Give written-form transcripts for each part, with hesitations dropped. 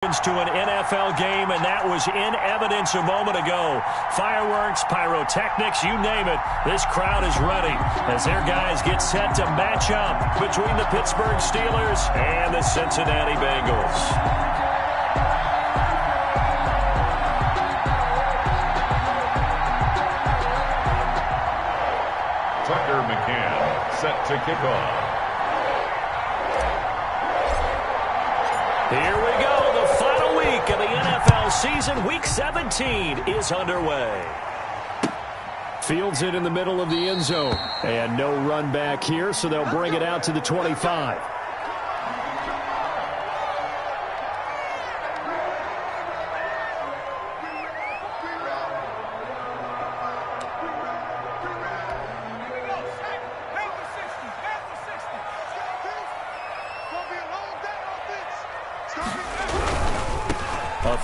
To an NFL game, and that was in evidence a moment ago. Fireworks, pyrotechnics, you name it. This crowd is ready as their guys get set to match up between the Pittsburgh Steelers and the Cincinnati Bengals. Tucker McCann set to kick off. Here we go. The final week of the NFL season, Week 17, is underway. Fields it in the middle of the end zone. And no run back here, so they'll bring it out to the 25.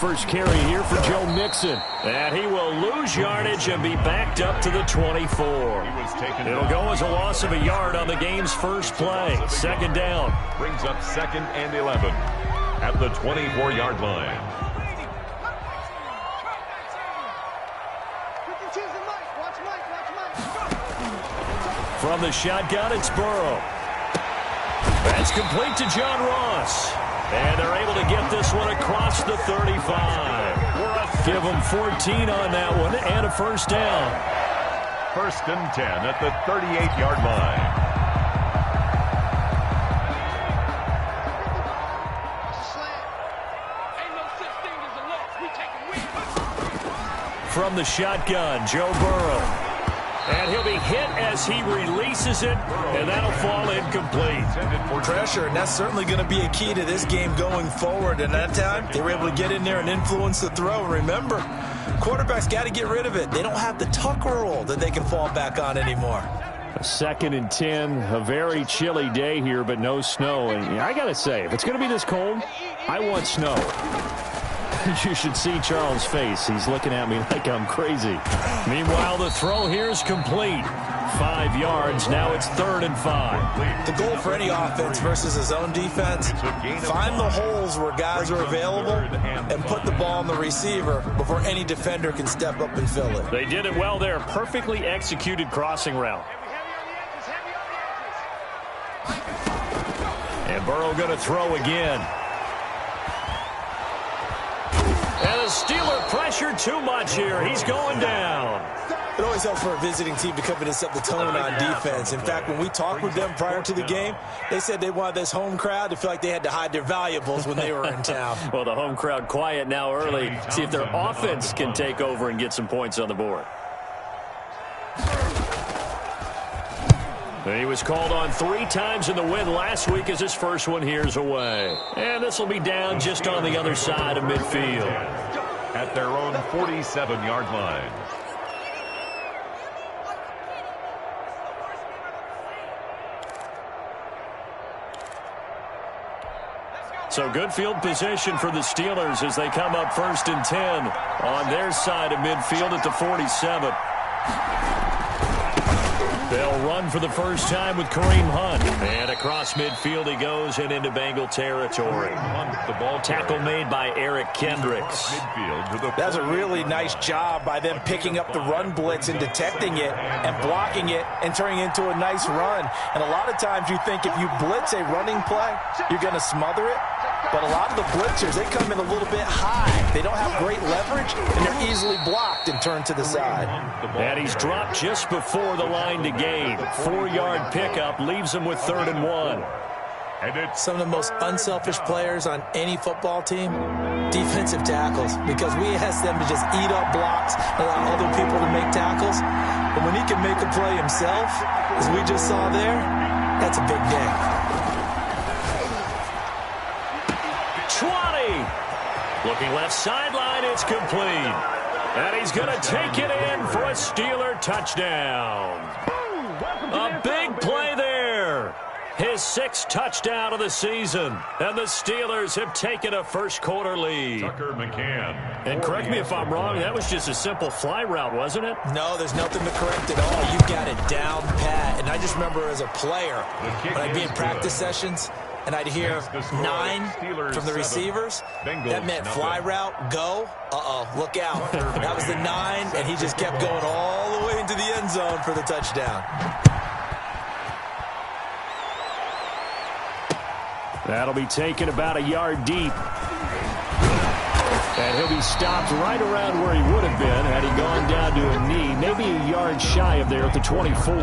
First carry here for Joe Mixon. And he will lose yardage and be backed up to the 24. It'll go as a loss of a yard on the game's first play. Second down. Brings up 2nd and 11 at the 24-yard line. From the shotgun, it's Burrow. That's complete to John Ross. And they're able to get this one across the 35. Give them 14 on that one and a first down. 1st and 10 at the 38-yard line. From the shotgun, Joe Burrow. And he'll be hit as he releases it, and that'll fall incomplete. Pressure, and that's certainly going to be a key to this game going forward. And that time, they were able to get in there and influence the throw. Remember, quarterbacks got to get rid of it. They don't have the Tucker rule that they can fall back on anymore. A 2nd and 10, a very chilly day here, but no snow. And I got to say, if it's going to be this cold, I want snow. You should see Charles' face. He's looking at me like I'm crazy. Meanwhile, the throw here is complete. 5 yards. Now it's 3rd and 5. The goal for any offense versus his own defense, find the holes where guys are available and put the ball on the receiver before any defender can step up and fill it. They did it well there. Perfectly executed crossing route. And Burrow going to throw again. And the Steeler pressure too much here. He's going down. It always helps for a visiting team to come in and set the tone on defense. In fact, when we talked with them prior to the game, they said they wanted this home crowd to feel like they had to hide their valuables when they were in town. Well, the home crowd quiet now early. See if their offense can take over and get some points on the board. He was called on 3 times in the win last week as his first one here's away. And this will be down just on the other side of midfield. At their own 47-yard line. So good field position for the Steelers as they come up 1st and 10 on their side of midfield at the 47. They'll run for the first time with Kareem Hunt. And across midfield he goes and into Bengal territory. The ball tackle made by Eric Kendricks. That's a really nice job by them picking up the run blitz and detecting it and blocking it and turning it into a nice run. And a lot of times you think if you blitz a running play, you're going to smother it. But a lot of the blitzers, they come in a little bit high. They don't have great leverage, and they're easily blocked and turned to the side. And he's dropped just before the line to gain. 4-yard pickup leaves him with 3rd and 1. Some of the most unselfish players on any football team, defensive tackles, because we ask them to just eat up blocks, allow other people to make tackles. But when he can make a play himself, as we just saw there, that's a big day. 20. Looking left sideline, it's complete. And he's going to take it in for a Steeler touchdown. A big play there. His 6th touchdown of the season. And the Steelers have taken a first-quarter lead. Tucker McCann. And correct me if I'm wrong, that was just a simple fly route, wasn't it? No, there's nothing to correct at all. You got it down pat. And I just remember as a player, when I'd be in practice sessions, and I'd hear 9 from the receivers, that meant fly route, go, look out. That was the 9, and he just kept going all the way into the end zone for the touchdown. That'll be taken about a yard deep. And he'll be stopped right around where he would have been had he gone down to a knee, maybe a yard shy of there at the 24.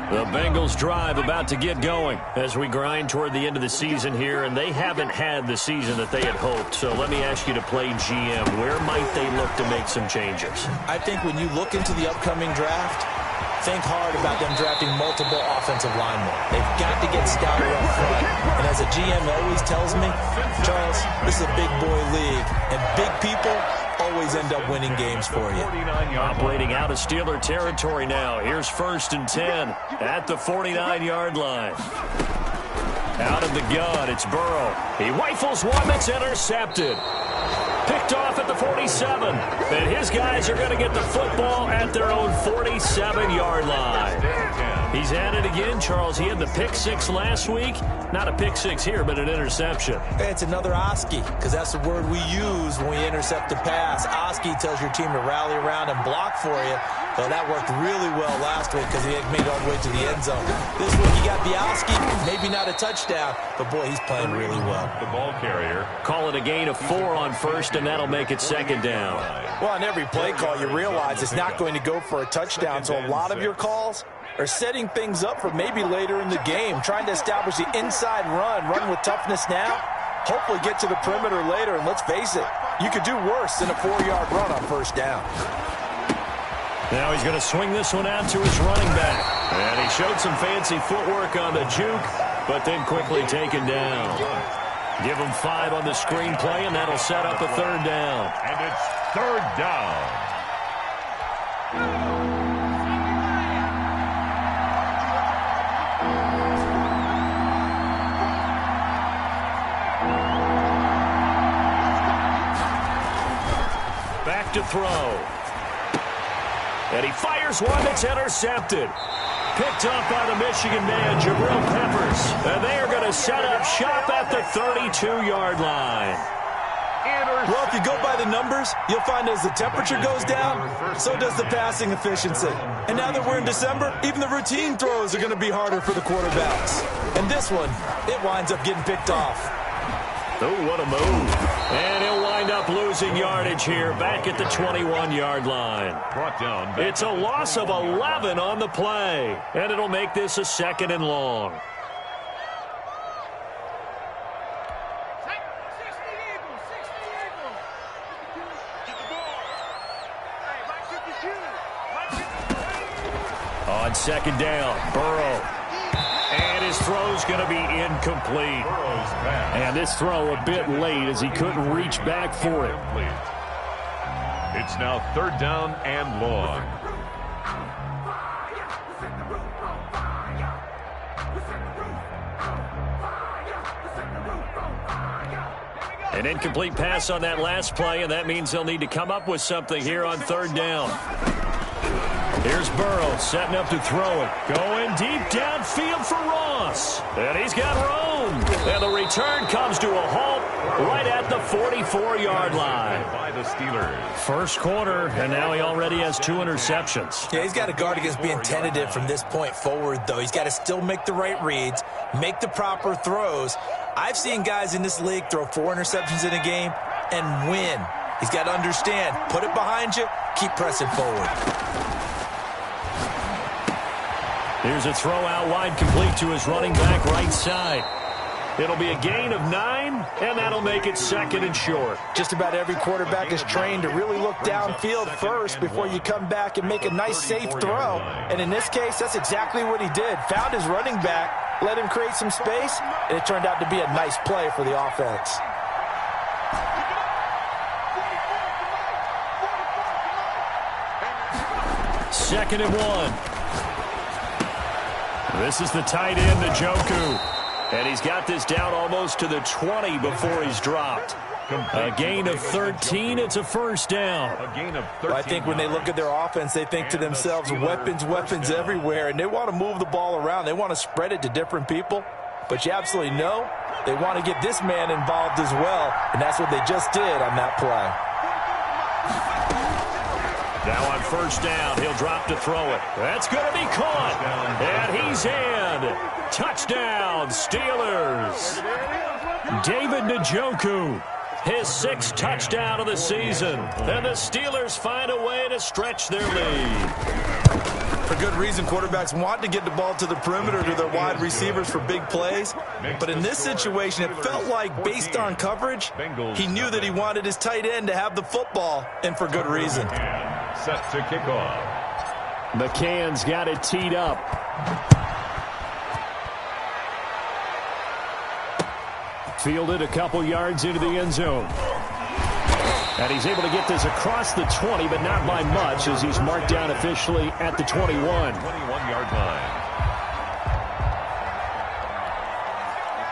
The Bengals drive about to get going as we grind toward the end of the season here, and they haven't had the season that they had hoped. So let me ask you to play GM. Where might they look to make some changes? I think when you look into the upcoming draft, think hard about them drafting multiple offensive linemen. They've got to get stouter up front. And as a GM always tells me, Charles, this is a big boy league, and big people always end up winning games for you. Operating out of Steeler territory now. Here's 1st and 10 at the 49-yard line. Out of the gun, it's Burrow. He rifles one that's intercepted. Picked off at the 47. And his guys are going to get the football at their own 47-yard line. He's at it again, Charles. He had the pick 6 last week. Not a pick 6 here, but an interception. Hey, it's another Oski, because that's the word we use when we intercept a pass. Oski tells your team to rally around and block for you. Well, that worked really well last week because he had made it all the way to the end zone. This week he got the Oski, maybe not a touchdown, but boy, he's playing really well. The ball carrier. Call it a gain of 4 on 1st, and that'll make it 2nd down. Well, on every play call, you realize it's not going to go for a touchdown, so a lot of your calls are setting things up for maybe later in the game, trying to establish the inside run with toughness now, hopefully get to the perimeter later, and let's face it, you could do worse than a 4-yard run on 1st down. Now he's going to swing this one out to his running back. And he showed some fancy footwork on the juke, but then quickly taken down. Give him 5 on the screen play, and that'll set up a 3rd down. And it's 3rd down. Back to throw. And he fires one that's intercepted. Picked up by the Michigan man, Jabril Peppers. And they are going to set up shop at the 32-yard line. Well, if you go by the numbers, you'll find as the temperature goes down, so does the passing efficiency. And now that we're in December, even the routine throws are going to be harder for the quarterbacks. And this one, it winds up getting picked off. Oh, what a move. And he'll wind up losing yardage here back at the 21-yard line. Brought down. It's a loss of 11 on the play, and it'll make this a 2nd and long. On 2nd down, Burrow. And his throw's going to be incomplete. And this throw a bit late as he couldn't reach back for it. It's now 3rd down and long. An incomplete pass on that last play, and that means they'll need to come up with something here on 3rd down. Here's Burrow setting up to throw it. Going deep downfield for Ross. And he's got room. And the return comes to a halt right at the 44-yard line. By the Steelers. 1st quarter, and now he already has 2 interceptions. Yeah, he's got to guard against being tentative from this point forward, though. He's got to still make the right reads, make the proper throws. I've seen guys in this league throw 4 interceptions in a game and win. He's got to understand, put it behind you, keep pressing forward. Here's a throw out wide, complete to his running back right side. It'll be a gain of 9, and that'll make it 2nd and short. Just about every quarterback is trained to really look downfield first before you come back and make a nice, safe throw. And in this case, that's exactly what he did. Found his running back, let him create some space, and it turned out to be a nice play for the offense. Second and 1. This is the tight end, Njoku. And he's got this down almost to the 20 before he's dropped. A gain of 13. It's a first down. A gain of 13. Well, I think when they look at their offense, they think to themselves, weapons everywhere, and they want to move the ball around. They want to spread it to different people. But you absolutely know they want to get this man involved as well, and that's what they just did on that play. Now on first down, he'll drop to throw it. That's going to be caught, and he's in. Touchdown, Steelers. David Njoku, his 6th touchdown of the season, and the Steelers find a way to stretch their lead. For good reason, quarterbacks want to get the ball to the perimeter to their wide receivers for big plays. But in this situation, it felt like, based on coverage, he knew that he wanted his tight end to have the football, and for good reason. Set to kick off. McCann's got it teed up. Fielded a couple yards into the end zone. And he's able to get this across the 20, but not by much, as he's marked down officially at the 21. 21-yard line.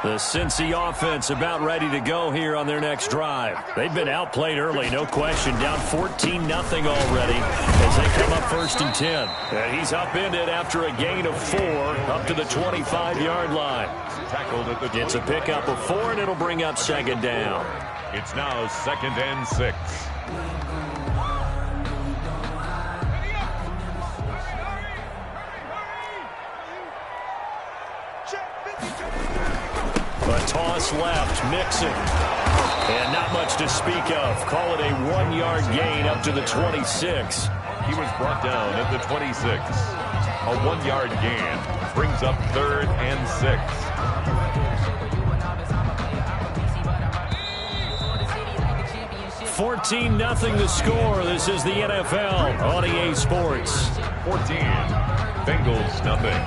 The Cincy offense about ready to go here on their next drive. They've been outplayed early, no question. Down 14-0 already as they come up 1st and 10. And he's upended after a gain of 4 up to the 25-yard line. Tackled at the 20. It's a pickup of 4, and it'll bring up 2nd down. It's now 2nd and 6. A toss left, Mixon. And not much to speak of. Call it a 1-yard gain up to the 26. He was brought down at the 26. A 1-yard gain brings up 3rd and 6. 14-0 the score. This is the NFL on EA Sports. 14. Bengals nothing.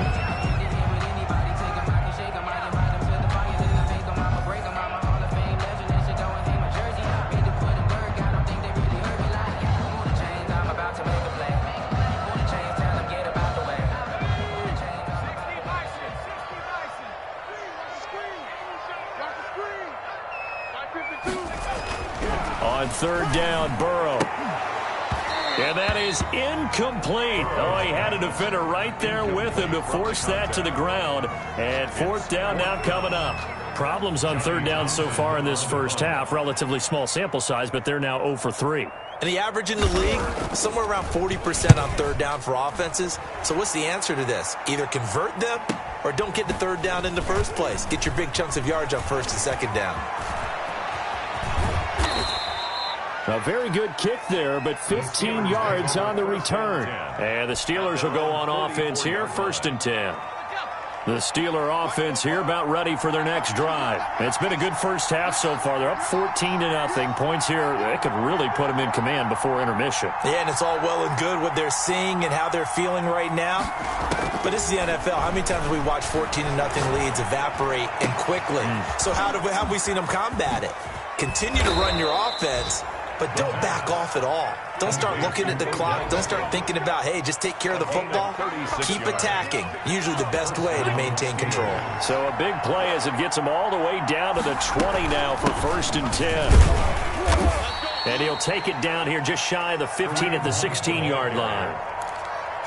On 3rd down, Burrow. And that is incomplete. Oh, he had a defender right there with him to force that to the ground. And 4th down now coming up. Problems on 3rd down so far in this first half. Relatively small sample size, but they're now 0 for 3. And the average in the league, somewhere around 40% on 3rd down for offenses. So what's the answer to this? Either convert them or don't get the 3rd down in the first place. Get your big chunks of yards on 1st and 2nd down. A very good kick there, but 15 yards on the return. And the Steelers will go on offense here, 1st and 10. The Steeler offense here about ready for their next drive. It's been a good first half so far. They're up 14-0. Points here, they could really put them in command before intermission. Yeah, and it's all well and good what they're seeing and how they're feeling right now. But this is the NFL. How many times have we watched 14-0 leads evaporate and quickly? So how have we seen them combat it? Continue to run your offense, but don't back off at all. Don't start looking at the clock. Don't start thinking about, hey, just take care of the football. Keep attacking. Usually the best way to maintain control. So a big play as it gets him all the way down to the 20 now for 1st and 10. And he'll take it down here just shy of the 15 at the 16-yard line.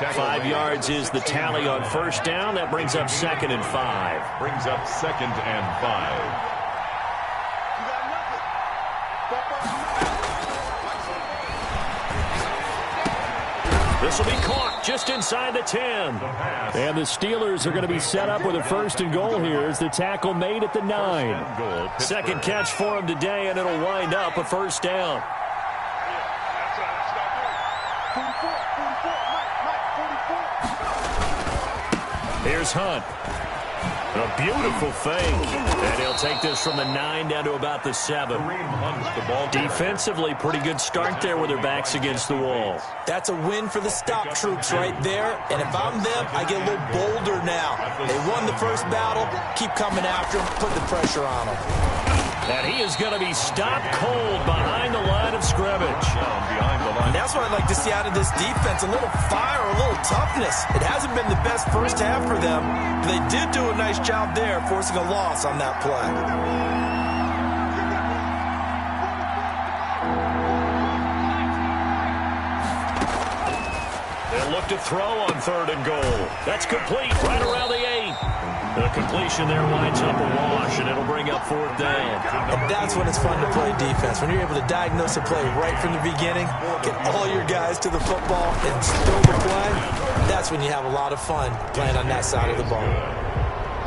5 yards is the tally on 1st down. That brings up 2nd and 5. Brings up 2nd and 5. This will be caught just inside the 10. And the Steelers are going to be set up with a 1st and goal here as the tackle made at the 9. 2nd catch for him today, and it'll wind up a 1st down. Here's Hunt. A beautiful fake. And he'll take this from the 9 down to about the 7. Defensively, pretty good start there with their backs against the wall. That's a win for the stop troops right there. And if I'm them, I get a little bolder now. They won the first battle. Keep coming after them. Put the pressure on them. And he is going to be stopped cold behind the line of scrimmage. And that's what I'd like to see out of this defense. A little fire, a little toughness. It hasn't been the best first half for them. But they did do a nice job there, forcing a loss on that play. They'll look to throw on 3rd and goal. That's complete right around the 8. The completion there winds up a wash, and it'll bring up 4th down. And that's when it's fun to play defense. When you're able to diagnose a play right from the beginning, get all your guys to the football, and still the play, that's when you have a lot of fun playing on that side of the ball.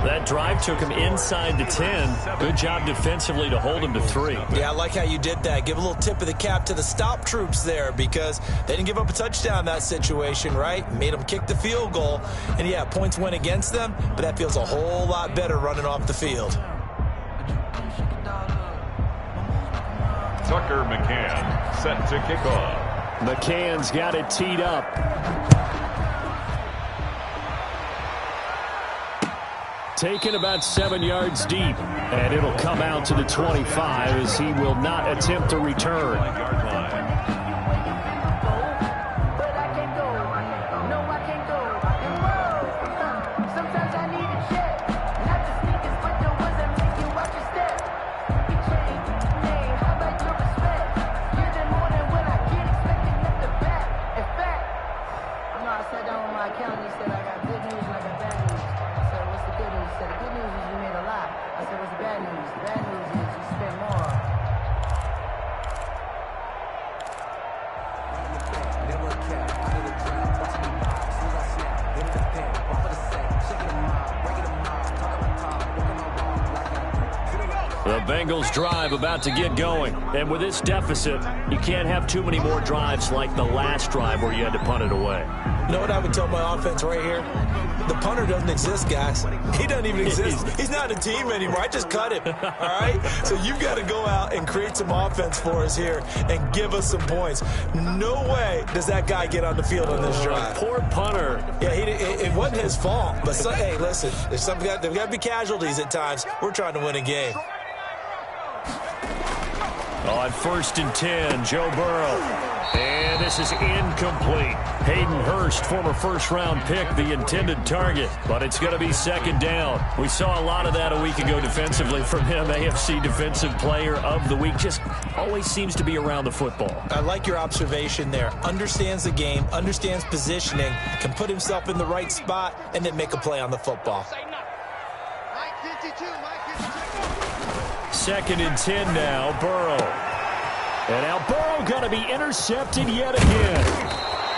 That drive took him inside the 10. Good job defensively to hold him to 3. Yeah, I like how you did that. Give a little tip of the cap to the stop troops there because they didn't give up a touchdown in that situation, right? Made them kick the field goal. And, yeah, points went against them, but that feels a whole lot better running off the field. Tucker McCann set to kick off. McCann's got it teed up. Taken about 7 yards deep, and it'll come out to the 25 as he will not attempt to return. The Bengals drive about to get going. And with this deficit, you can't have too many more drives like the last drive where you had to punt it away. You know what I would tell my offense right here? The punter doesn't exist, guys. He doesn't even exist. He's not a team anymore. I just cut him, all right? So you've got to go out and create some offense for us here and give us some points. No way does that guy get on the field on this drive. Poor punter. Yeah, it wasn't his fault. But, hey, listen, there's got to be casualties at times. We're trying to win a game. On 1st and 10, Joe Burrow. And this is incomplete. Hayden Hurst, former first-round pick, the intended target. But it's going to be 2nd down. We saw a lot of that a week ago defensively from him. AFC Defensive Player of the Week. Just always seems to be around the football. I like your observation there. Understands the game, understands positioning, can put himself in the right spot, and then make a play on the football. 2nd and 10 now, Burrow. And now Burrow going to be intercepted yet again.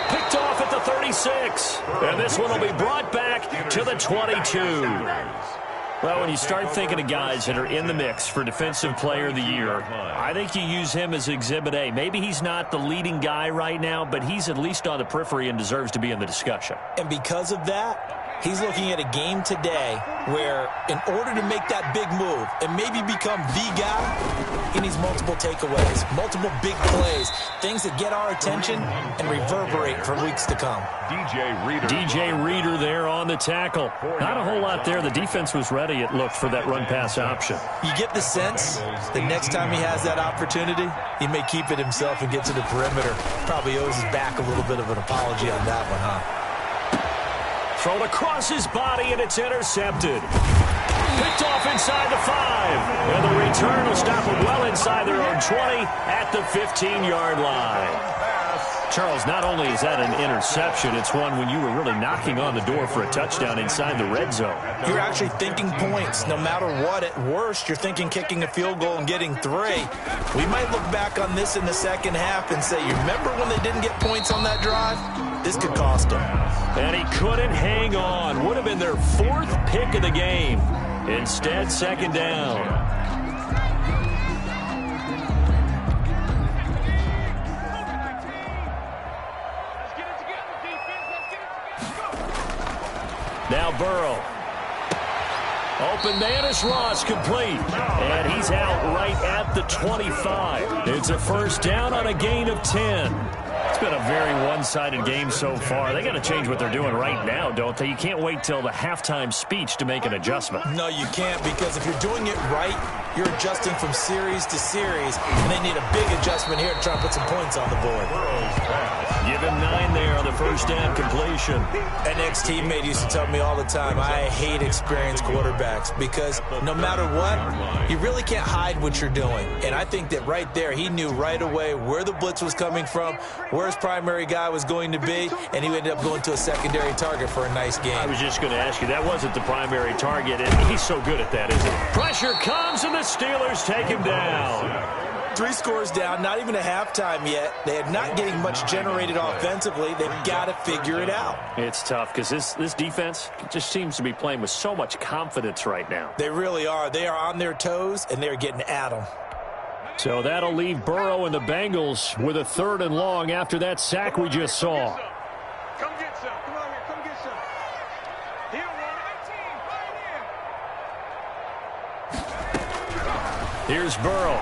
Picked off at the 36. And this one will be brought back to the 22. Well, when you start thinking of guys that are in the mix for Defensive Player of the Year, I think you use him as Exhibit A. Maybe he's not the leading guy right now, but he's at least on the periphery and deserves to be in the discussion. And because of that, he's looking at a game today where in order to make that big move and maybe become the guy, he needs multiple takeaways, multiple big plays, things that get our attention and reverberate for weeks to come. DJ Reader there on the tackle. Not a whole lot there. The defense was ready, it looked, for that run-pass option. You get the sense the next time he has that opportunity, he may keep it himself and get to the perimeter. Probably owes his back a little bit of an apology on that one, huh? Thrown across his body, and it's intercepted. Picked off inside the 5. And the return will stop them well inside their own 20 at the 15-yard line. Charles, not only is that an interception, it's one when you were really knocking on the door for a touchdown inside the red zone. You're actually thinking points. No matter what, at worst, you're thinking kicking a field goal and getting 3. We might look back on this in the second half and say, you remember when they didn't get points on that drive? This could cost them. And he couldn't hang on. Would have been their 4th pick of the game. Instead, 2nd down. Now Burrow. Open man is Ross, complete. And he's out right at the 25. It's a 1st down on a gain of 10. It's been a very one-sided game so far. They got to change what they're doing right now, don't they? You can't wait till the halftime speech to make an adjustment. No, you can't, because if you're doing it right, you're adjusting from series to series, and they need a big adjustment here to try to put some points on the board. Give him 9 there on the first down completion. An ex-teammate used to tell me all the time, I hate experienced quarterbacks because no matter what, you really can't hide what you're doing. And I think that right there, he knew right away where the blitz was coming from, where his primary guy was going to be, and he ended up going to a secondary target for a nice game. I was just going to ask you, that wasn't the primary target, and he's so good at that, isn't he? Pressure comes, and the Steelers take him down. 3 scores down, not even a halftime yet. They are not getting much generated offensively. They've got to figure it out. It's tough because this defense just seems to be playing with so much confidence right now. They really are. They are on their toes, and they're getting at them. So that'll leave Burrow and the Bengals with a 3rd and long after that sack we just saw. Come get some. Come on here. Come get some. He don't want it. Here's Burrow.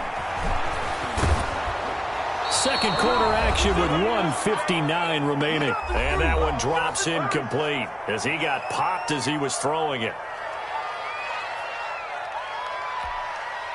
Second quarter action with 1:59 remaining. And that one drops incomplete as he got popped as he was throwing it.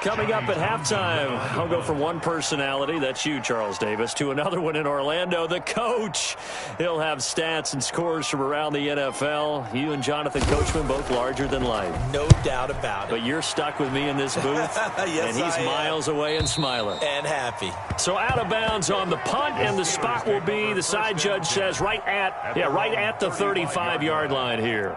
Coming up at halftime, I'll go from one personality, that's you, Charles Davis, to another one in Orlando, the coach. He'll have stats and scores from around the NFL. You and Jonathan Coachman, both larger than life. No doubt about it. But you're stuck with me in this booth, yes, and he's miles away and smiling. And happy. So out of bounds on the punt, and the spot will be, the side judge says, right at the 35-yard line here.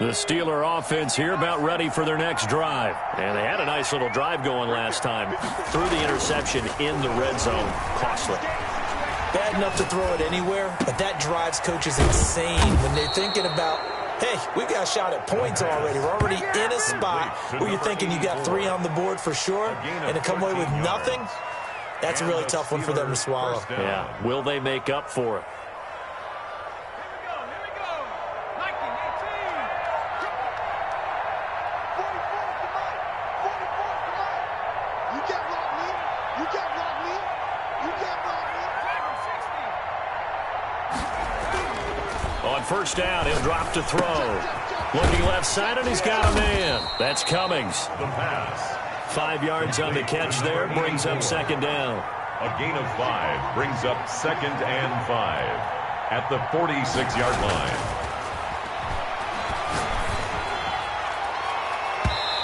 The Steeler offense here about ready for their next drive. And they had a nice little drive going last time. Threw the interception in the red zone. Costly. Bad enough to throw it anywhere, but that drives coaches insane when they're thinking about, hey, we got a shot at points already. We're already in a spot where you're thinking you got 3 on the board for sure, and to come away with nothing, that's a really tough one for them to swallow. Yeah, will they make up for it? On first down, he'll drop to throw. Looking left side, and he's got a man. That's Cummings. The pass. 5 yards on the catch there, brings up second down. A gain of 5 brings up 2nd and 5 at the 46-yard line.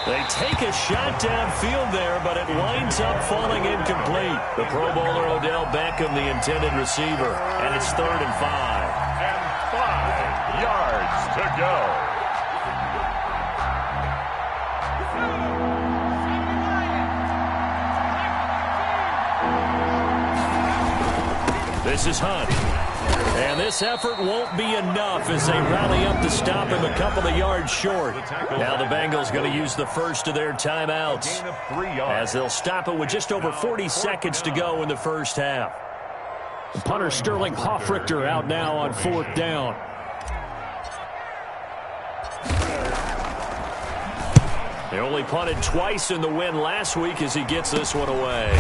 They take a shot downfield there, but it winds up falling incomplete. The Pro Bowler Odell Beckham, the intended receiver, and it's 3rd and 5. And 5 yards to go. This is Hunt. And this effort won't be enough as they rally up to stop him a couple of yards short. Now the Bengals going to use the first of their timeouts as they'll stop it with just over 40 seconds to go in the first half. The punter Sterling Hoffrichter out now on 4th down. They only punted twice in the win last week as he gets this one away.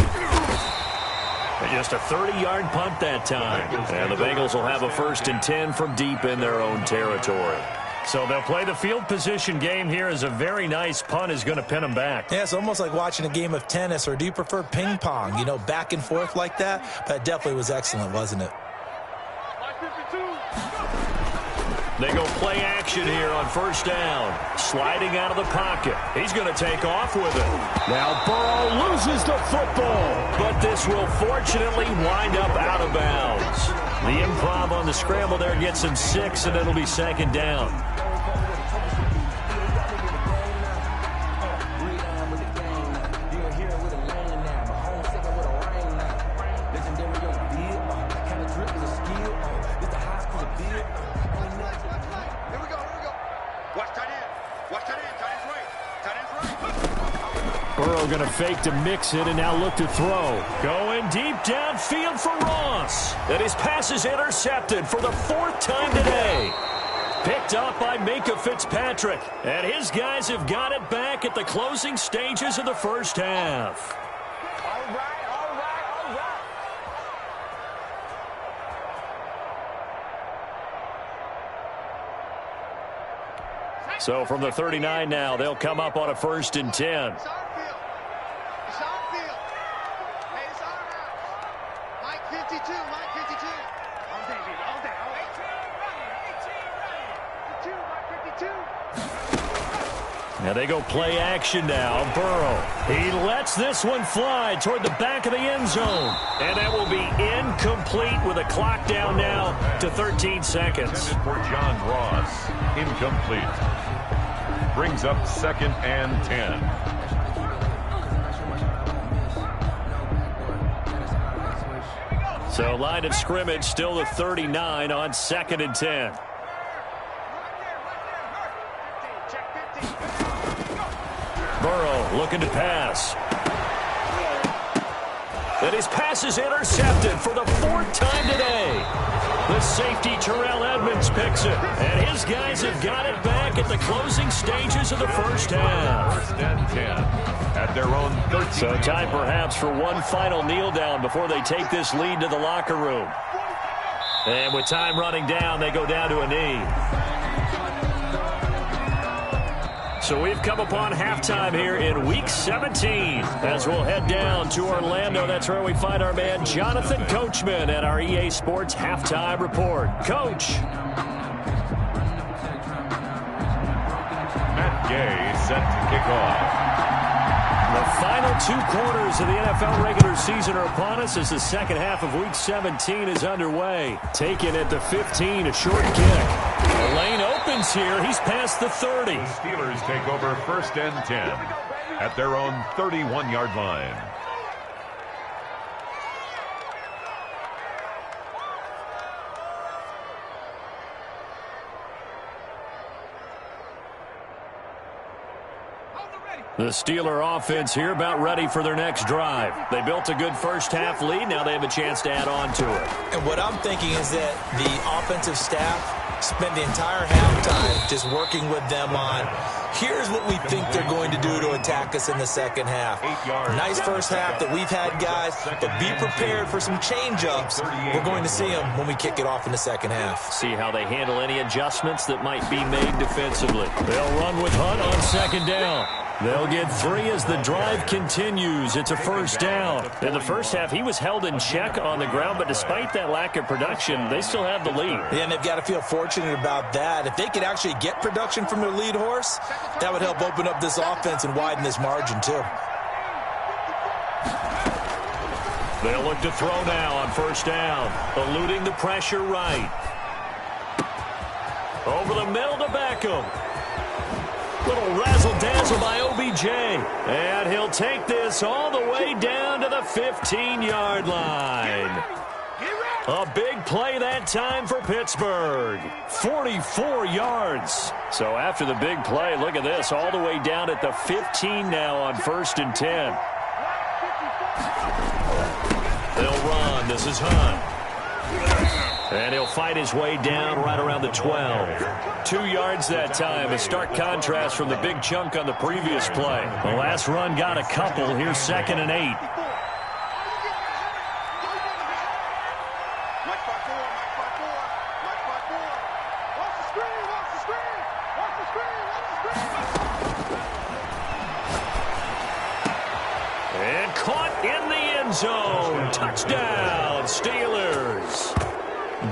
Just a 30-yard punt that time. And the Bengals will have a 1st and 10 from deep in their own territory. So they'll play the field position game here as a very nice punt is going to pin them back. Yeah, it's almost like watching a game of tennis, or do you prefer ping pong? You know, back and forth like that? But it definitely was excellent, wasn't it? They go play action here on first down. Sliding out of the pocket. He's going to take off with it. Now Burrow loses the football. But this will fortunately wind up out of bounds. The improv on the scramble there gets him 6, and it'll be 2nd down. Burrow going to fake to mix it and now look to throw. Going deep downfield for Ross. And his pass is intercepted for the 4th time today. Picked up by Minka Fitzpatrick. And his guys have got it back at the closing stages of the first half. All right. So from the 39 now, they'll come up on a 1st and 10. It's our field. It's our field. Hey, it's our house. Mike 52, Mike 52. All day, baby, all day, all day. 18 running, 52, Mike 52. Now they go play action now. Burrow. He lets this one fly toward the back of the end zone. And that will be incomplete with a clock down now to 13 seconds. For John Ross. Incomplete. Brings up 2nd and 10. So line of scrimmage still the 39 on 2nd and 10. Burrow looking to pass. And his pass is intercepted for the 4th time today. The safety, Terrell Edmonds, picks it. And his guys have got it back at the closing stages of the 1st half. 1st and 10 at their own 13. So time perhaps for one final kneel down before they take this lead to the locker room. And with time running down, they go down to a knee. So we've come upon halftime here in Week 17 as we'll head down to Orlando. That's where we find our man Jonathan Coachman at our EA Sports Halftime Report. Coach. Matt Gay set to kick off. The final 2 quarters of the NFL regular season are upon us as the 2nd half of Week 17 is underway. Taken at the 15, a short kick. The lane opens here. He's past the 30. The Steelers take over 1st and 10 at their own 31-yard line. The Steeler offense here about ready for their next drive. They built a good 1st half lead. Now they have a chance to add on to it. And what I'm thinking is that the offensive staff spent the entire halftime just working with them on, here's what we think they're going to do to attack us in the 2nd half. Nice 1st half that we've had, guys, but be prepared for some change-ups. We're going to see them when we kick it off in the 2nd half. See how they handle any adjustments that might be made defensively. They'll run with Hunt on 2nd down. They'll get 3 as the drive continues. It's a 1st down. In the 1st half, he was held in check on the ground, but despite that lack of production, they still have the lead. Yeah, and they've got to feel fortunate about that. If they could actually get production from their lead horse, that would help open up this offense and widen this margin, too. They'll look to throw now on 1st down, eluding the pressure right. Over the middle to Beckham. Little razzle-dazzle by OBJ. And he'll take this all the way down to the 15-yard line. A big play that time for Pittsburgh. 44 yards. So after the big play, look at this, all the way down at the 15 now on 1st and 10. They'll run. This is Hunt. And he'll fight his way down right around the 12. 2 yards that time. A stark contrast from the big chunk on the previous play. The last run got a couple. Here's 2nd and 8. And caught in the end zone. Touchdown, Steelers.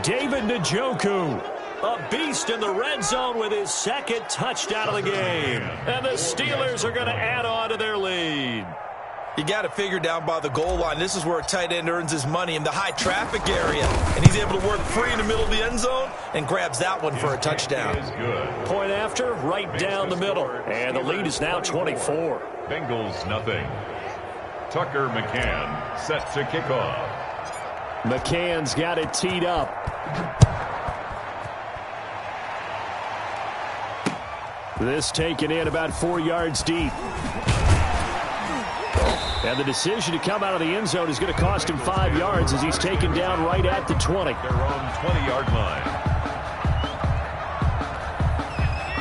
David Njoku, a beast in the red zone with his 2nd touchdown of the game. And the Steelers are going to add on to their lead. You got to figure down by the goal line. This is where a tight end earns his money in the high traffic area. And he's able to work free in the middle of the end zone and grabs that one for a touchdown. Point after, right down the middle. And the lead is now 24. Bengals nothing. Tucker McCann set to kick off. McCann's got it teed up. This taken in about 4 yards deep. And the decision to come out of the end zone is going to cost him 5 yards as he's taken down right at the 20. Their own 20-yard line.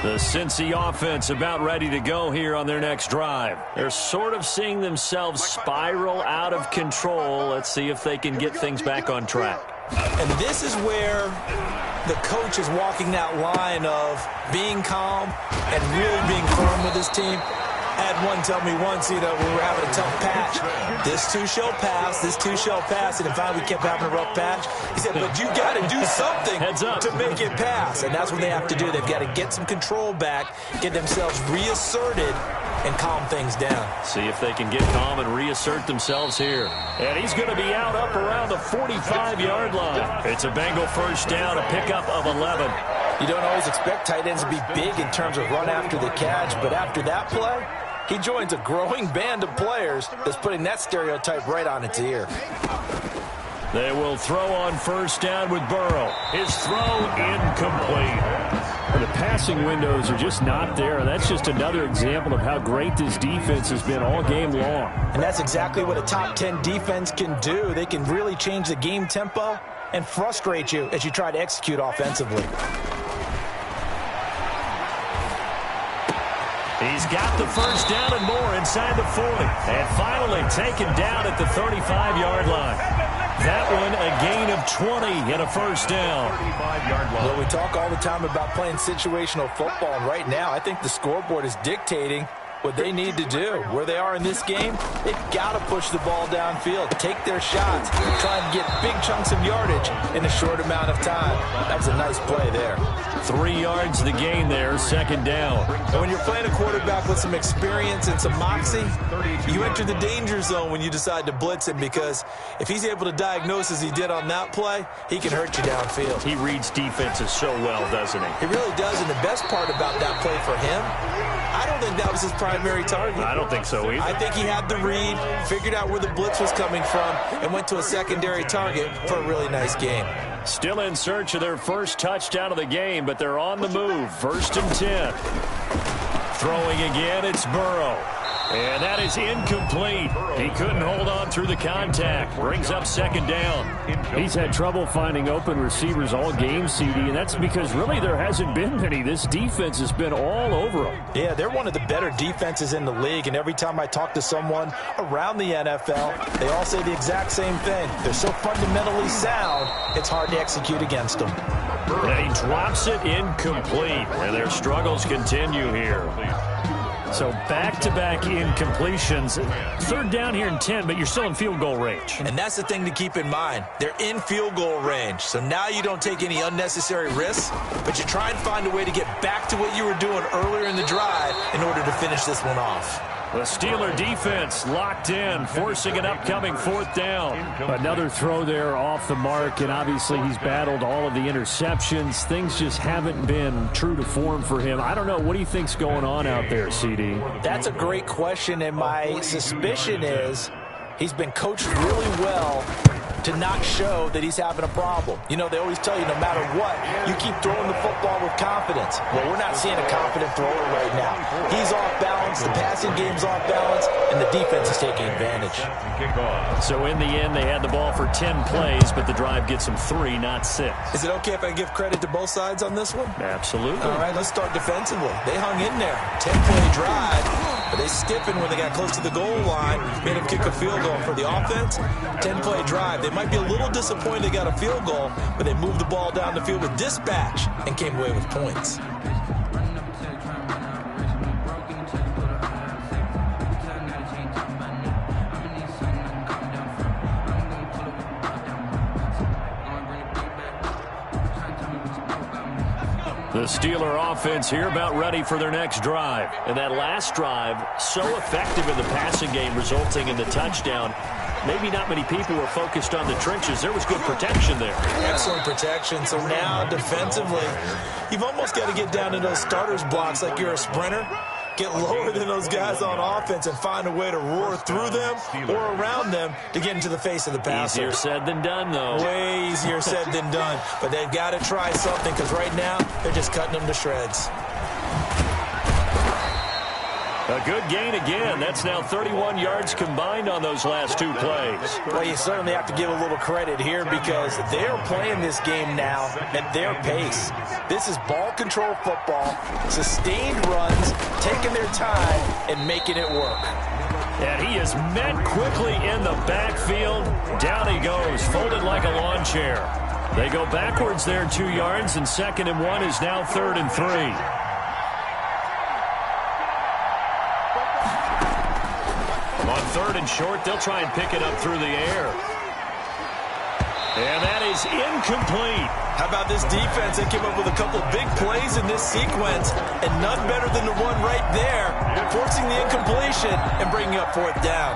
The Cincy offense about ready to go here on their next drive. They're sort of seeing themselves spiral out of control. Let's see if they can get things back on track. And this is where the coach is walking that line of being calm and really being firm with his team. I had one tell me once, we were having a tough patch. This too shall pass, this too shall pass. And finally we kept having a rough patch. He said, but you got to do something to make it pass. And that's what they have to do. They've got to get some control back, get themselves reasserted, and calm things down. See if they can get calm and reassert themselves here. And he's going to be out up around the 45-yard line. It's a Bengal first down, a pickup of 11. You don't always expect tight ends to be big in terms of run after the catch, but after that play, he joins a growing band of players that's putting that stereotype right on its ear. They will throw on first down with Burrow. His throw incomplete. The passing windows are just not there, and that's just another example of how great this defense has been all game long. And that's exactly what a top 10 defense can do. They can really change the game tempo and frustrate you as you try to execute offensively. He's got the first down and more inside the 40. And finally taken down at the 35-yard line. That one a gain of 20 and a first down. 35-yard line. Well, we talk all the time about playing situational football, and right now I think the scoreboard is dictating what they need to do. Where they are in this game, they've got to push the ball downfield, take their shots, try and get big chunks of yardage in a short amount of time. That was a nice play there. 3 yards the gain there, second down. And when you're playing a quarterback with some experience and some moxie, you enter the danger zone when you decide to blitz him, because if he's able to diagnose as he did on that play, he can hurt you downfield. He reads defenses so well, doesn't he? He really does, and the best part about that play for him, I don't think that was his primary target. I don't think so either. I think he had the read, figured out where the blitz was coming from, and went to a secondary target for a really nice game. Still in search of their first touchdown of the game, but they're on the move. 1st and 10. Throwing again, it's Burrow. And that is incomplete. He couldn't hold on through the contact. Brings up second down. He's had trouble finding open receivers all game, CD, and that's because really there hasn't been many. This defense has been all over them. Yeah, they're one of the better defenses in the league, and every time I talk to someone around the NFL, they all say the exact same thing. They're so fundamentally sound, it's hard to execute against them. And he drops it incomplete, and their struggles continue here. So back-to-back incompletions. 3rd down here and 10, but you're still in field goal range. And that's the thing to keep in mind. They're in field goal range. So now you don't take any unnecessary risks, but you try and find a way to get back to what you were doing earlier in the drive in order to finish this one off. The Steeler defense locked in, forcing an upcoming 4th down. Another throw there off the mark, and obviously he's battled all of the interceptions. Things just haven't been true to form for him. I don't know. What do you think's going on out there, CD? That's a great question, and my suspicion is he's been coached really well to not show that he's having a problem. You know, they always tell you no matter what, you keep throwing the football with confidence. Well, we're not seeing a confident thrower right now. He's off balance, the passing game's off balance, and the defense is taking advantage. So in the end, they had the ball for 10 plays, but the drive gets them 3, not 6. Is it okay if I give credit to both sides on this one? Absolutely. All right, let's start defensively. They hung in there. 10-play drive, but they stiffened when they got close to the goal line, made them kick a field goal. For the offense, 10-play drive. They might be a little disappointed they got a field goal, but they moved the ball down the field with dispatch and came away with points. The Steeler offense here about ready for their next drive. And that last drive, so effective in the passing game, resulting in the touchdown. Maybe not many people were focused on the trenches. There was good protection there. Excellent protection. So now defensively, you've almost got to get down to those starters blocks like you're a sprinter. Get lower than those guys on offense and find a way to roar through them or around them to get into the face of the passer. Easier said than done, though. Way easier said than done. But they've got to try something, because right now they're just cutting them to shreds. A good gain again. That's now 31 yards combined on those last 2 plays. Well, you certainly have to give a little credit here, because they're playing this game now at their pace. This is ball control football, sustained runs, taking their time and making it work. And he is met quickly in the backfield. Down he goes, folded like a lawn chair. They go backwards there 2 yards, and 2nd and 1 is now 3rd and 3. On 3rd and short, they'll try and pick it up through the air. And that is incomplete. How about this defense? They came up with a couple big plays in this sequence, and none better than the one right there, forcing the incompletion and bringing up 4th down.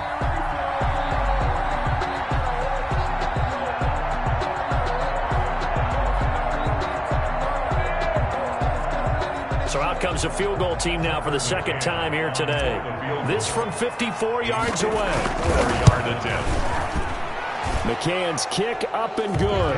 So out comes a field goal team now for the 2nd time here today. This from 54 yards away. 4-yard attempt. McCann's kick up and good.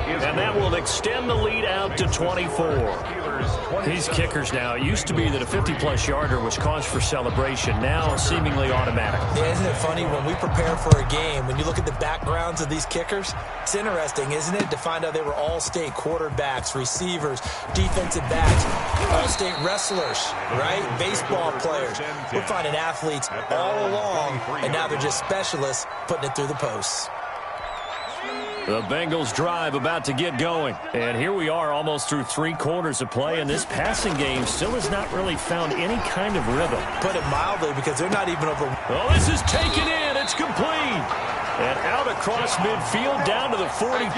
And that will extend the lead out to 24. These kickers now, it used to be that a 50-plus yarder was cause for celebration. Now seemingly automatic. Yeah, isn't it funny when we prepare for a game, when you look at the backgrounds of these kickers, it's interesting, isn't it, to find out they were all-state quarterbacks, receivers, defensive backs, all-state wrestlers, right? Baseball players. We're finding athletes all along, and now they're just specialists putting it through the posts. The Bengals drive about to get going. And here we are almost through 3 quarters of play, and this passing game still has not really found any kind of rhythm. Put it mildly, because they're not even over. Oh, this is taken in. It's complete. And out across midfield down to the 45.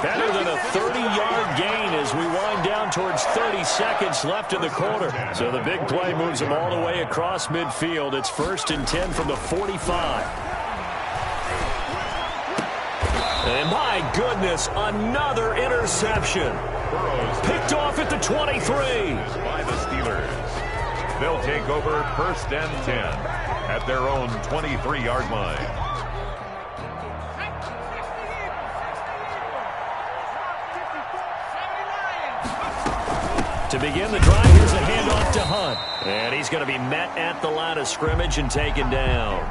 Better than a 30-yard gain as we wind down towards 30 seconds left in the quarter. So the big play moves them all the way across midfield. It's 1st and 10 from the 45. And my goodness, another interception. Picked off at the 23. By the Steelers. They'll take over 1st and 10 at their own 23-yard line. To begin the drive, here's a handoff to Hunt. And he's going to be met at the line of scrimmage and taken down.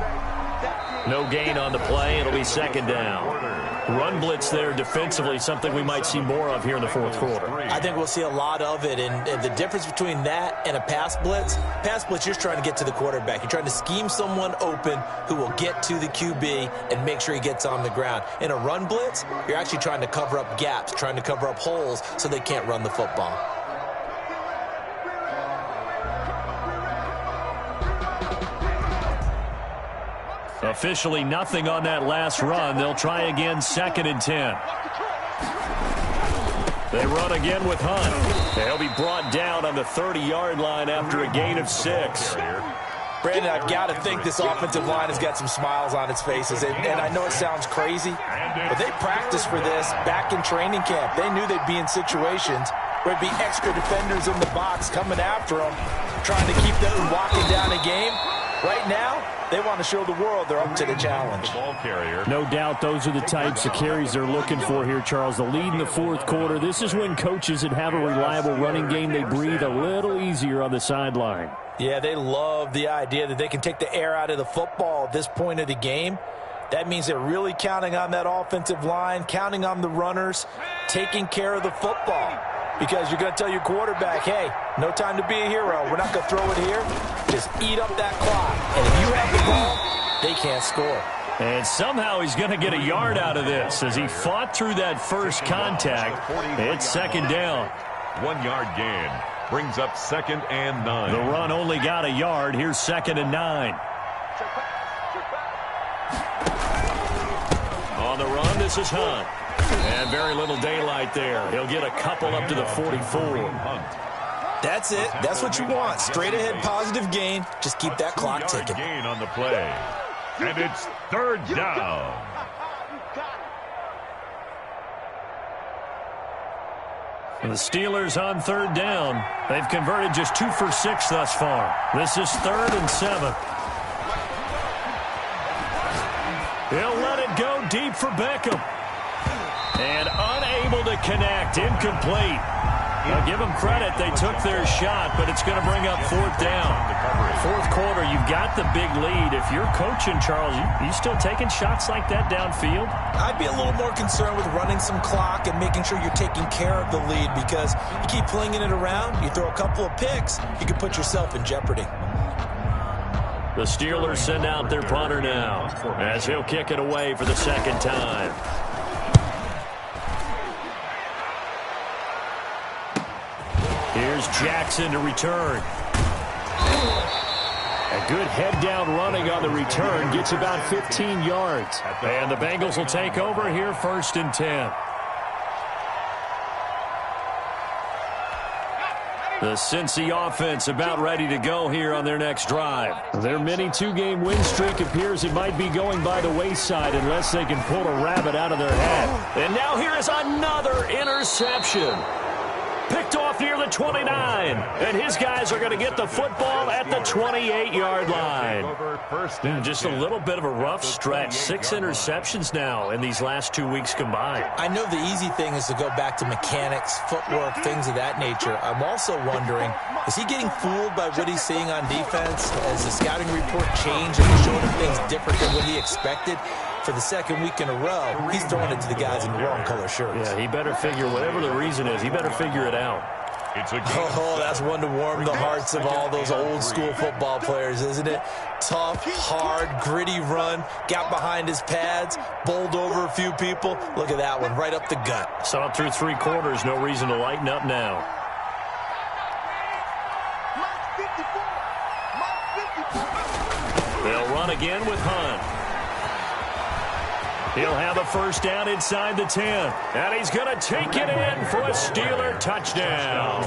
No gain on the play. It'll be 2nd down. Run blitz there defensively, something we might see more of here in the 4th quarter. I think we'll see a lot of it, and the difference between that and a pass blitz, you're just trying to get to the quarterback. You're trying to scheme someone open who will get to the QB and make sure he gets on the ground. In a run blitz, you're actually trying to cover up gaps, trying to cover up holes so they can't run the football. Officially nothing on that last run. They'll try again 2nd and 10. They run again with Hunt. They'll be brought down on the 30-yard line after a gain of 6. Brandon, I've got to think this offensive line has got some smiles on its faces. And I know it sounds crazy, but they practiced for this back in training camp. They knew they'd be in situations where it'd be extra defenders in the box coming after them, trying to keep them walking down a game. Right now, they want to show the world they're up to the challenge. No doubt those are the types of carries they're looking for here, Charles. The lead in the 4th quarter. This is when coaches that have a reliable running game, they breathe a little easier on the sideline. Yeah, they love the idea that they can take the air out of the football at this point of the game. That means they're really counting on that offensive line, counting on the runners, taking care of the football. Because you're going to tell your quarterback, hey, no time to be a hero. We're not going to throw it here. Just eat up that clock. And if you have the ball, they can't score. And somehow he's going to get a yard out of this as he fought through that first contact. It's 2nd down. 1-yard gain brings up 2nd and 9. The run only got a yard. Here's 2nd and 9. On the run, this is Hunt. And very little daylight there. He'll get a couple up to the 44. That's it. That's what you want. Straight ahead positive gain. Just keep that clock ticking. Gain on the play. And it's 3rd down. The Steelers on 3rd down. They've converted just 2 for 6 thus far. This is 3rd and 7. He'll let it go deep for Beckham. And unable to connect. Incomplete. Now give them credit. They took their shot, but it's going to bring up 4th down. 4th quarter, you've got the big lead. If you're coaching, Charles, you still taking shots like that downfield? I'd be a little more concerned with running some clock and making sure you're taking care of the lead, because you keep flinging it around, you throw a couple of picks, you can put yourself in jeopardy. The Steelers send out their punter now as he'll kick it away for the 2nd time. Here's Jackson to return. A good head-down running on the return. Gets about 15 yards. And the Bengals will take over here 1st and 10. The Cincy offense about ready to go here on their next drive. Their mini 2-game win streak appears it might be going by the wayside unless they can pull a rabbit out of their hat. And now here is another interception. Picked off near the 29. And his guys are going to get the football at the 28-yard line. Just a little bit of a rough stretch. 6 interceptions now in these last 2 weeks combined. I know the easy thing is to go back to mechanics, footwork, things of that nature. I'm also wondering, is he getting fooled by what he's seeing on defense? Has the scouting report changed and showed him things different than what he expected? For the second week in a row, he's throwing it to the guys in the wrong color shirts. Yeah, he better figure, whatever the reason is, he better figure it out. Oh, that's one to warm the hearts of all those old school football players, isn't it? Tough, hard, gritty run, got behind his pads, bowled over a few people. Look at that one, right up the gut. Saw it through 3 quarters, no reason to lighten up now. They'll run again with Hunt. He'll have a first down inside the 10. And he's going to take it in for a Steeler touchdown.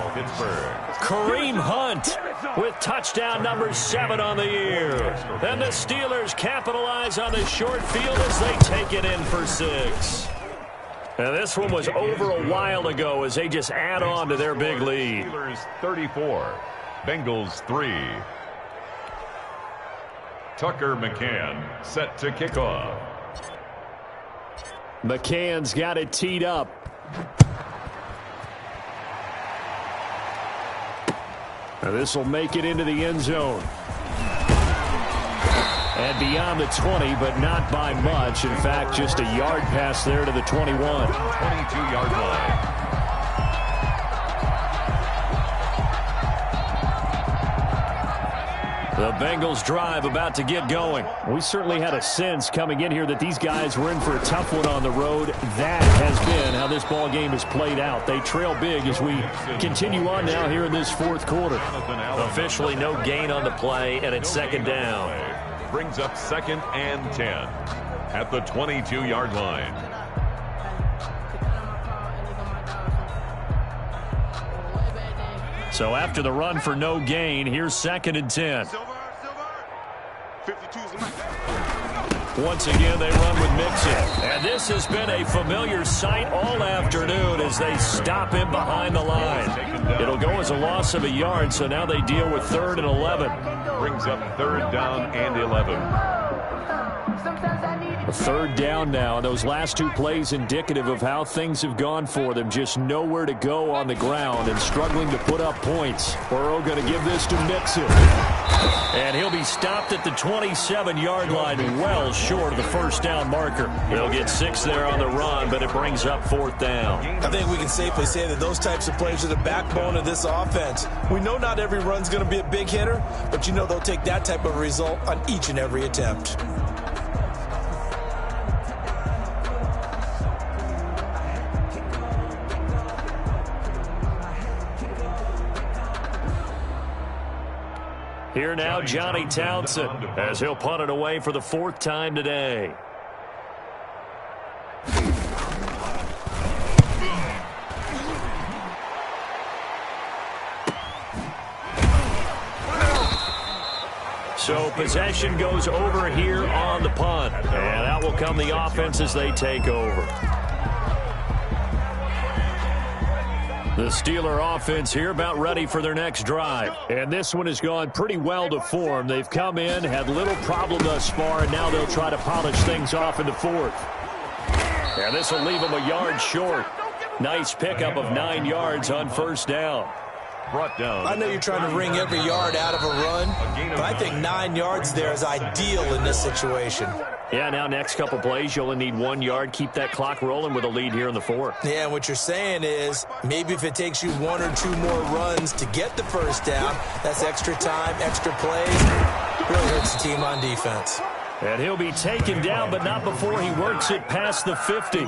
Kareem Hunt with touchdown number 7 on the year. And the Steelers capitalize on the short field as they take it in for 6. And this one was over a while ago as they just add on to their big lead. Steelers 34, Bengals 3. Tucker McCann set to kick off. McCann's got it teed up. Now this will make it into the end zone. And beyond the 20, but not by much. In fact, just a yard pass there to the 21. 22-yard line. The Bengals drive about to get going. We certainly had a sense coming in here that these guys were in for a tough one on the road. That has been how this ball game has played out. They trail big as we continue on now here in this 4th quarter. Officially no gain on the play, and it's 2nd down. Brings up 2nd and 10 at the 22-yard line. So after the run for no gain, here's 2nd and 10. Once again, they run with Mixon. And this has been a familiar sight all afternoon as they stop him behind the line. It'll go as a loss of a yard, so now they deal with 3rd and 11. Brings up 3rd down and 11. A 3rd down now. Those last 2 plays indicative of how things have gone for them. Just nowhere to go on the ground and struggling to put up points. Burrow going to give this to Mixon. And he'll be stopped at the 27-yard line, well short of the first down marker. They'll get 6 there on the run, but it brings up 4th down. I think we can safely say that those types of plays are the backbone of this offense. We know not every run's going to be a big hitter, but you know they'll take that type of result on each and every attempt. Here now, Johnny Townsend, as he'll punt it away for the 4th time today. So possession goes over here on the punt. And out will come the offense as they take over. The Steeler offense here about ready for their next drive. And this one has gone pretty well to form. They've come in, had little problem thus far, and now they'll try to polish things off into 4th. And this will leave them a yard short. Nice pickup of 9 yards on first down. Brought down. I know you're trying to wring every yard out of a run, but I think 9 yards there is ideal in this situation. Yeah, now next couple plays, you only need 1 yard. Keep that clock rolling with a lead here in the 4th. Yeah, what you're saying is maybe if it takes you 1 or 2 more runs to get the first down, that's extra time, extra plays. Really hurts the team on defense. And he'll be taken down, but not before he works it past the 50.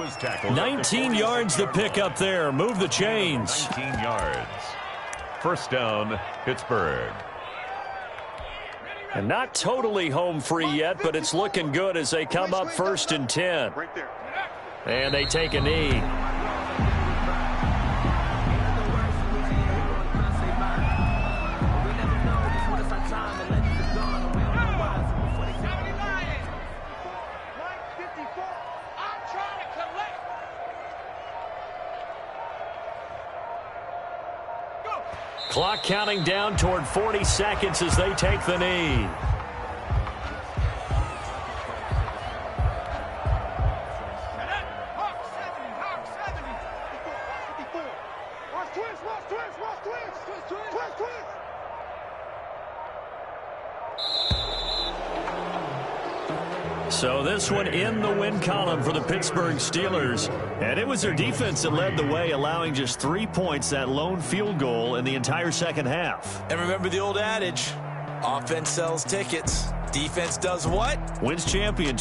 19 yards to pick up there. Move the chains. 19 yards. First down, Pittsburgh. And not totally home free yet, but it's looking good as they come up 1st and 10. And they take a knee. Clock counting down toward 40 seconds as they take the knee. So this one in the win column for the Pittsburgh Steelers. And it was their defense that led the way, allowing just 3 points, that lone field goal in the entire second half. And remember the old adage, offense sells tickets. Defense does what? Wins championship.